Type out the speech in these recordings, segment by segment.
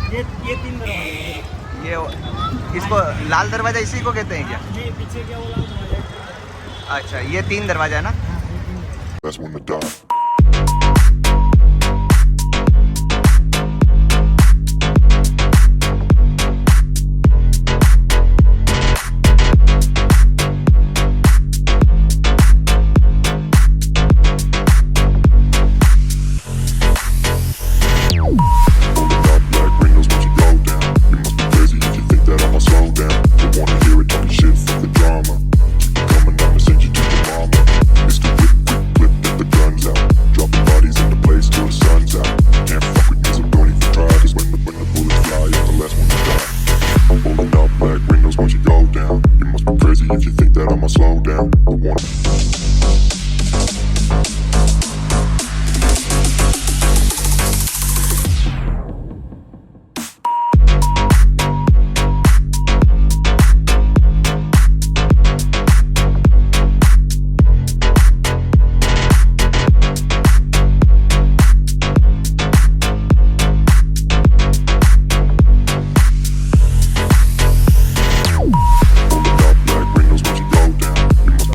ये 3 दरवाजे। ये इसको लाल दरवाजा इसी को कहते हैं क्या? ये पीछे क्या वो लाल दरवाजा। अच्छा, ये 3 दरवाजा है ना? हाँ, ये 3। That's when the dark.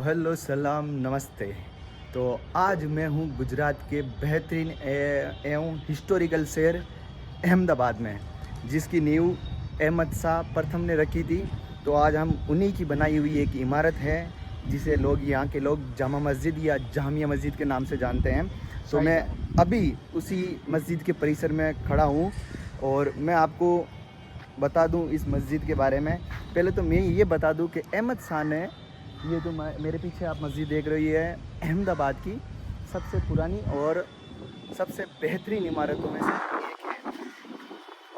Hello सलाम नमस्ते। तो आज मैं हूँ गुजरात के बेहतरीन एवं हिस्टोरिकल शहर अहमदाबाद में, जिसकी नींव अहमद शाह प्रथम ने रखी थी। तो आज हम उन्हीं की बनाई हुई एक इमारत है जिसे लोग यहाँ के लोग जामा मस्जिद या जामिया मस्जिद के नाम से जानते हैं। तो मैं अभी उसी मस्जिद के परिसर में खड़ा हूँ और मैं आपको बता दूँ इस मस्जिद के बारे में। पहले तो मैं ये बता दूँ कि अहमद शाह ने, ये जो मेरे पीछे आप मस्जिद देख रही है, अहमदाबाद की सबसे पुरानी और सबसे बेहतरीन इमारतों में से एक है।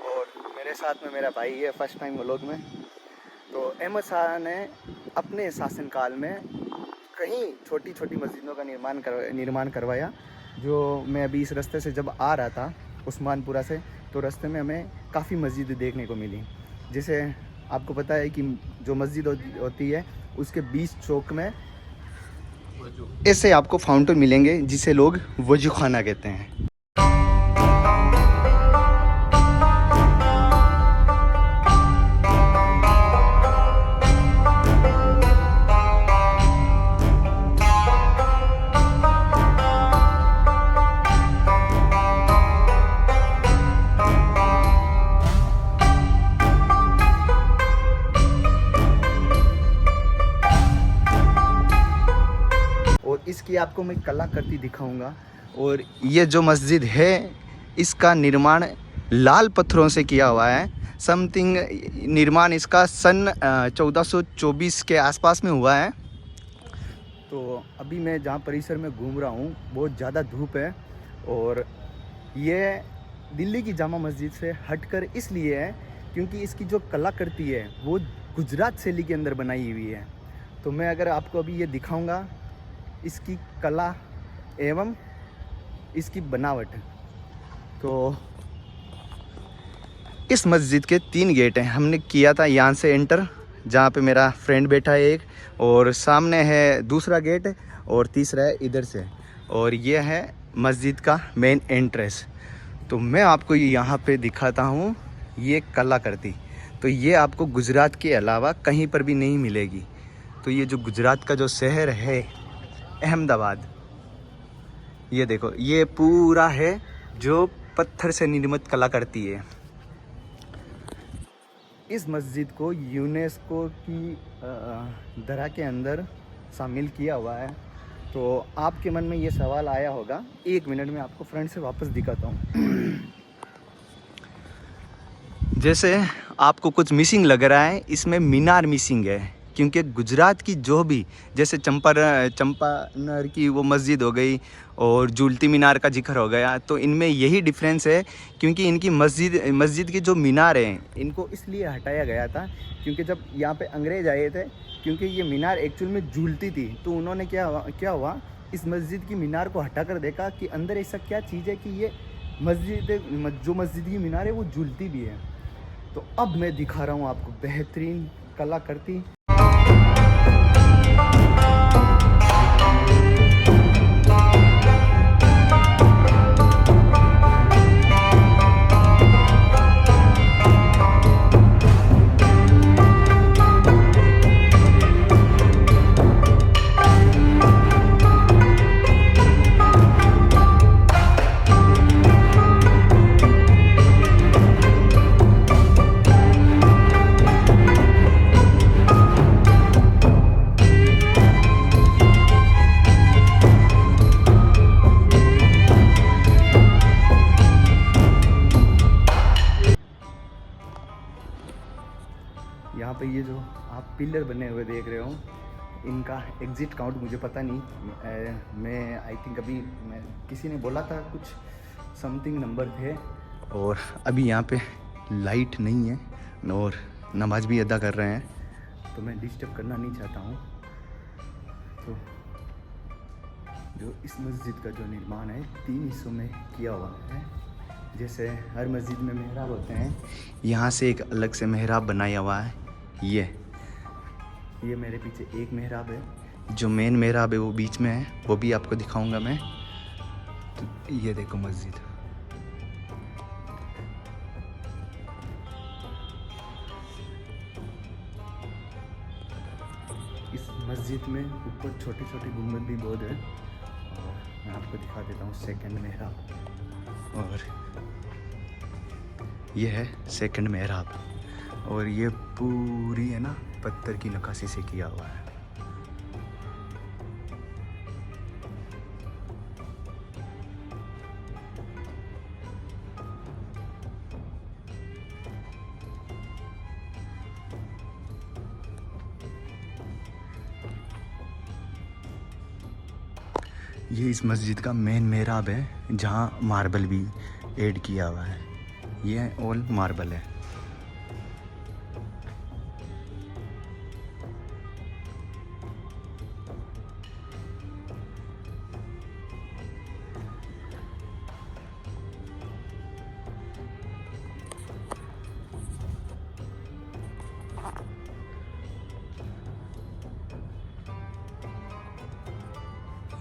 और मेरे साथ में मेरा भाई है, फर्स्ट टाइम व्लॉग में। तो अहमद शाह ने अपने शासनकाल में कहीं छोटी छोटी मस्जिदों का निर्माण करवाया। जो मैं अभी इस रास्ते से जब आ रहा था उस्मानपुरा से, तो रास्ते में हमें काफ़ी मस्जिद देखने को मिली। जैसे आपको पता है कि जो मस्जिद होती है उसके बीच चौक में ऐसे आपको फाउंटेन मिलेंगे जिसे लोग वजू खाना कहते हैं। इसकी आपको मैं कलाकृति दिखाऊंगा। और ये जो मस्जिद है इसका निर्माण लाल पत्थरों से किया हुआ है। समथिंग निर्माण इसका सन 1424 के आसपास में हुआ है। तो अभी मैं जहाँ परिसर में घूम रहा हूँ बहुत ज़्यादा धूप है और ये दिल्ली की जामा मस्जिद से हटकर इसलिए है क्योंकि इसकी जो कलाकृति है वो गुजरात शैली के अंदर बनाई हुई है। तो मैं अगर आपको अभी ये दिखाऊंगा इसकी कला एवं इसकी बनावट। तो इस मस्जिद के 3 गेट हैं। हमने किया था यहाँ से एंटर, जहाँ पे मेरा फ्रेंड बैठा है एक, और सामने है दूसरा गेट और तीसरा है इधर से, और ये है मस्जिद का मेन एंट्रेंस। तो मैं आपको यहाँ पे दिखाता हूँ ये कलाकृति। तो ये आपको गुजरात के अलावा कहीं पर भी नहीं मिलेगी। तो ये जो गुजरात का जो शहर है अहमदाबाद, ये देखो, ये पूरा है जो पत्थर से निर्मित कलाकृति है। इस मस्जिद को यूनेस्को की धरा के अंदर शामिल किया हुआ है। तो आपके मन में ये सवाल आया होगा, 1 मिनट में आपको फ्रंट से वापस दिखाता हूँ। जैसे आपको कुछ मिसिंग लग रहा है, इसमें मीनार मिसिंग है, क्योंकि गुजरात की जो भी, जैसे चंपानर की वो मस्जिद हो गई और झूलती मीनार का जिक्र हो गया, तो इनमें यही डिफरेंस है। क्योंकि इनकी मस्जिद की जो मीनार हैं इनको इसलिए हटाया गया था क्योंकि जब यहाँ पे अंग्रेज़ आए थे, क्योंकि ये मीनार एक्चुअल में झूलती थी, तो उन्होंने क्या हुआ इस मस्जिद की मीनार को हटा कर देखा कि अंदर ऐसा क्या चीज़ है कि ये जो मस्जिद की मीनार है वो झूलती भी है। तो अब मैं दिखा रहा हूँ आपको बेहतरीन कलाकृति। यहाँ पे ये जो आप पिलर बने हुए देख रहे हो, इनका एग्ज़िट काउंट मुझे पता नहीं, मैं आई थिंक अभी किसी ने बोला था कुछ समथिंग नंबर थे। और अभी यहाँ पे लाइट नहीं है और नमाज भी अदा कर रहे हैं, तो मैं डिस्टर्ब करना नहीं चाहता हूँ। तो जो इस मस्जिद का जो निर्माण है 3 हिस्सों में किया हुआ है। जैसे हर मस्जिद में मेहराब होते हैं, यहाँ से एक अलग से मेहराब बनाया हुआ है। ये मेरे पीछे एक मेहराब है, जो मेन मेहराब है वो बीच में है, वो भी आपको दिखाऊंगा मैं। तो ये देखो मस्जिद, इस मस्जिद में ऊपर छोटे छोटे गुंबद भी बहुत है। और मैं आपको दिखा देता हूँ सेकंड मेहराब, और ये है सेकंड मेहराब। और ये पूरी है ना पत्थर की नक्काशी से किया हुआ है। ये इस मस्जिद का मेन मेहराब है, जहाँ मार्बल भी ऐड किया हुआ है। ये ऑल मार्बल है।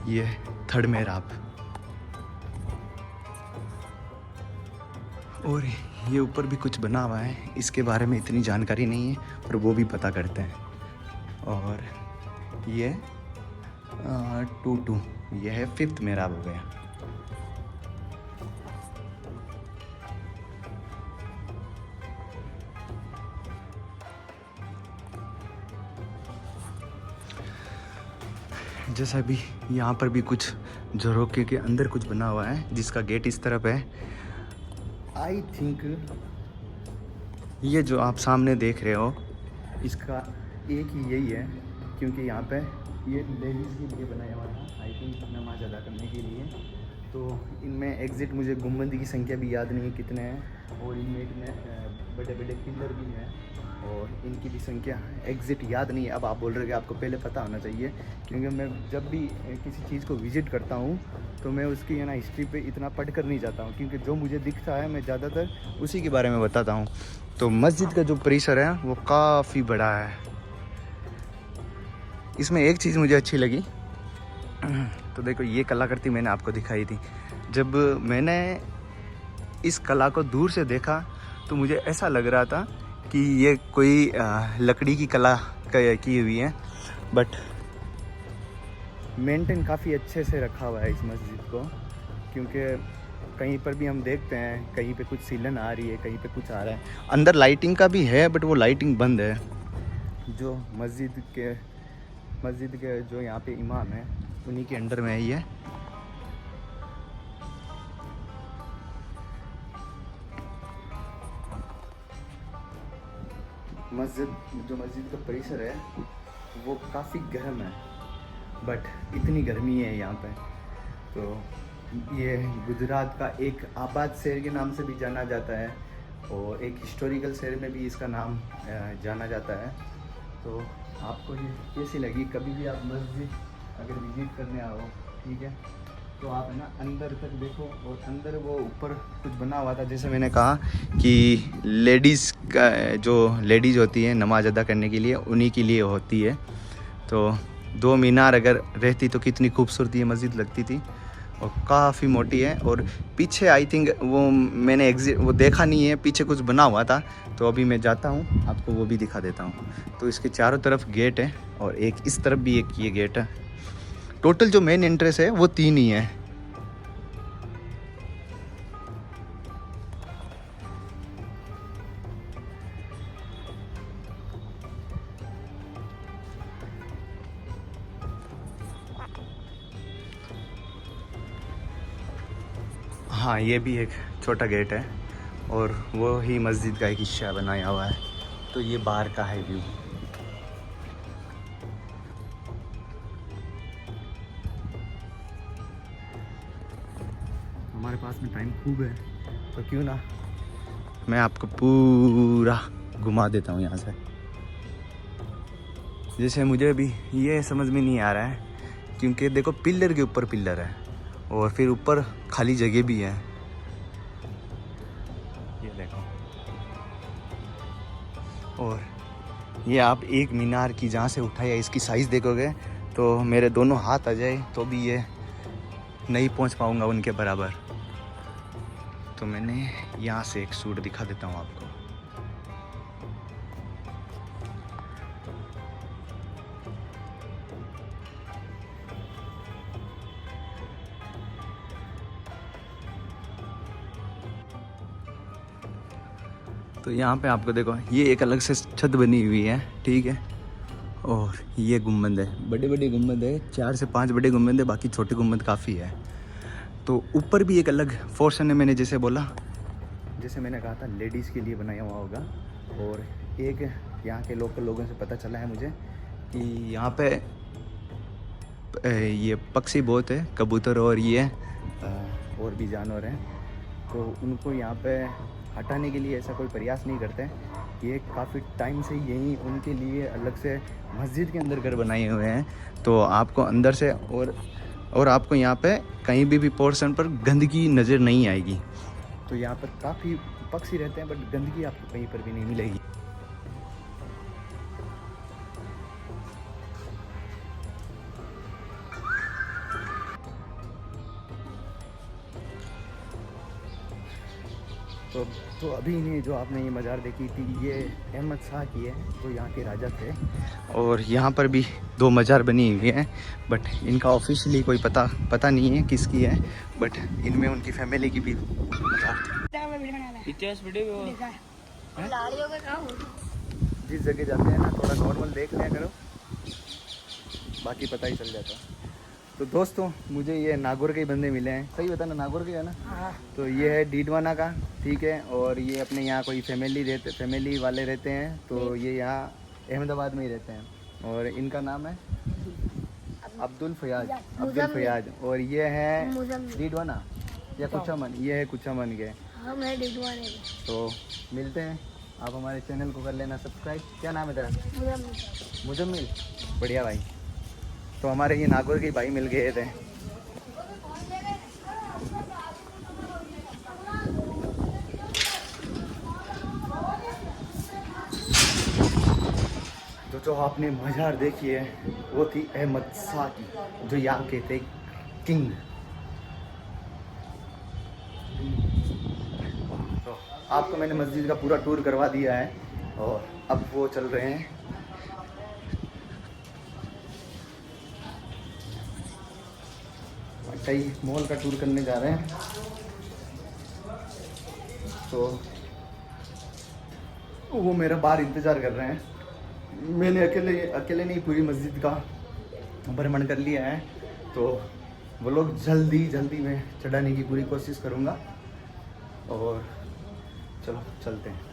ये थर्ड मेहराब, और ये ऊपर भी कुछ बना हुआ है, इसके बारे में इतनी जानकारी नहीं है, पर वो भी पता करते हैं। और ये 2-2, ये है 5th मेहराब हो गया। जैसा भी यहाँ पर भी कुछ झरोके के अंदर कुछ बना हुआ है, जिसका गेट इस तरफ है। आई थिंक ये जो आप सामने देख रहे हो, इसका एक ही यही है, क्योंकि यहाँ पे ये लेडीज़ के लिए बनाया हुआ है, आई थिंक नमाज अदा करने के लिए। तो इनमें एग्जिट मुझे गुम्बद की संख्या भी याद नहीं कितने हैं, और इनमें बड़े बड़े पिलर भी हैं, और इनकी भी संख्या एग्जिट याद नहीं है। अब आप बोल रहे हो कि आपको पहले पता होना चाहिए, क्योंकि मैं जब भी किसी चीज़ को विज़िट करता हूँ तो मैं उसकी है ना हिस्ट्री पे इतना पढ़ कर नहीं जाता हूँ, क्योंकि जो मुझे दिखता है मैं ज़्यादातर उसी के बारे में बताता हूँ। तो मस्जिद का जो परिसर है वो काफ़ी बड़ा है। इसमें एक चीज़ मुझे अच्छी लगी, तो देखो ये कलाकृति मैंने आपको दिखाई थी। जब मैंने इस कला को दूर से देखा तो मुझे ऐसा लग रहा था कि ये कोई लकड़ी की कला की हुई है, बट मेंटेन काफ़ी अच्छे से रखा हुआ है इस मस्जिद को। क्योंकि कहीं पर भी हम देखते हैं, कहीं पे कुछ सीलन आ रही है, कहीं पे कुछ आ रहा है। अंदर लाइटिंग का भी है, बट वो लाइटिंग बंद है। जो मस्जिद के जो यहाँ पे इमाम है, उन्हीं के अंडर में है ये। मस्जिद का परिसर है वो काफ़ी गर्म है, बट इतनी गर्मी है यहाँ पे। तो ये गुजरात का एक आबाद शहर के नाम से भी जाना जाता है, और एक हिस्टोरिकल शहर में भी इसका नाम जाना जाता है। तो आपको ये कैसी लगी? कभी भी आप मस्जिद अगर विजिट करने आओ, ठीक है, तो आप है ना अंदर तक देखो, और अंदर वो ऊपर कुछ बना हुआ था, जैसे मैंने कहा कि लेडीज़ का जो लेडीज़ होती है नमाज अदा करने के लिए, उन्हीं के लिए होती है। तो 2 मीनार अगर रहती तो कितनी खूबसूरती ये मस्जिद लगती थी, और काफ़ी मोटी है। और पीछे आई थिंक वो मैंने वो देखा नहीं है, पीछे कुछ बना हुआ था, तो अभी मैं जाता हूँ आपको वो भी दिखा देता हूँ। तो इसके चारों तरफ गेट है, और एक इस तरफ भी एक ये गेट है। टोटल जो मेन एंट्रेंस है वो 3 ही है। हाँ, ये भी एक छोटा गेट है, और वो ही मस्जिद का एक हिस्सा बनाया हुआ है। तो ये बाहर का है व्यू। हमारे पास में टाइम खूब है, तो क्यों ना मैं आपको पूरा घुमा देता हूँ यहाँ से। जैसे मुझे अभी ये समझ में नहीं आ रहा है, क्योंकि देखो पिलर के ऊपर पिलर है और फिर ऊपर खाली जगह भी है। ये देखो, और ये आप एक मीनार की जहाँ से उठाया इसकी साइज़ देखोगे तो मेरे दोनों हाथ आ जाए तो भी ये नहीं पहुँच पाऊँगा उनके बराबर। तो मैंने यहाँ से एक सूट दिखा देता हूँ आपको। तो यहाँ पे आपको देखो ये एक अलग से छत बनी हुई है, ठीक है। और ये गुम्बद है, बड़े बड़े गुम्बद है, 4 से 5 बड़े गुम्बद है, बाकी छोटे गुम्बद काफ़ी है। तो ऊपर भी एक अलग पोर्शन है, मैंने जैसे बोला, जैसे मैंने कहा था लेडीज़ के लिए बनाया हुआ होगा। और एक यहाँ के लोकल लोगों से पता चला है मुझे कि यहाँ पे ये पक्षी बहुत है, कबूतर और ये और भी जानवर हैं, तो उनको यहाँ पे हटाने के लिए ऐसा कोई प्रयास नहीं करते। ये काफ़ी टाइम से यहीं उनके लिए अलग से मस्जिद के अंदर घर बनाए हुए हैं, तो आपको अंदर से और आपको यहाँ पे कहीं भी पोर्शन पर गंदगी नज़र नहीं आएगी। तो यहाँ पर काफ़ी पक्षी रहते हैं, बट गंदगी आपको कहीं पर भी नहीं मिलेगी। तो अभी नहीं, जो आपने ये मज़ार देखी थी ये अहमद शाह की है, जो यहाँ के राजा थे। और यहाँ पर भी 2 मज़ार बनी हुई हैं, बट इनका ऑफिशियली कोई पता नहीं है किसकी है, बट इनमें उनकी फैमिली की भी मज़ार थी। इतिहास वीडियो जिस जगह जाते हैं ना थोड़ा नॉर्मल देख लिया करो, बाकी पता ही चल जाता है। तो दोस्तों मुझे ये नागौर के ही बंदे मिले हैं, सही बता ना, नागौर के है ना? हाँ। तो ये है डीडवाना का, ठीक है। और ये अपने यहाँ कोई फैमिली वाले रहते हैं, तो ये यहाँ अहमदाबाद में ही रहते हैं। और इनका नाम है अब्दुल फयाज। और ये है डीडवाना या कुचामन, ये है कुचामन के। तो मिलते हैं, आप हमारे चैनल को कर लेना सब्सक्राइब। क्या नाम है तेरा? मुजम्मिल। बढ़िया भाई। तो हमारे ये नागौर के भाई मिल गए थे। तो जो आपने मज़ार देखी है वो थी अहमद शाह की, जो यहाँ के थे किंग। तो आपको मैंने मस्जिद का पूरा टूर करवा दिया है, और अब वो चल रहे हैं कई मॉल का टूर करने जा रहे हैं। तो वो मेरा बाहर इंतज़ार कर रहे हैं। मैंने अकेले नहीं पूरी मस्जिद का भ्रमण कर लिया है, तो वो लोग जल्दी में चढ़ाने की पूरी कोशिश करूँगा। और चलो चलते हैं।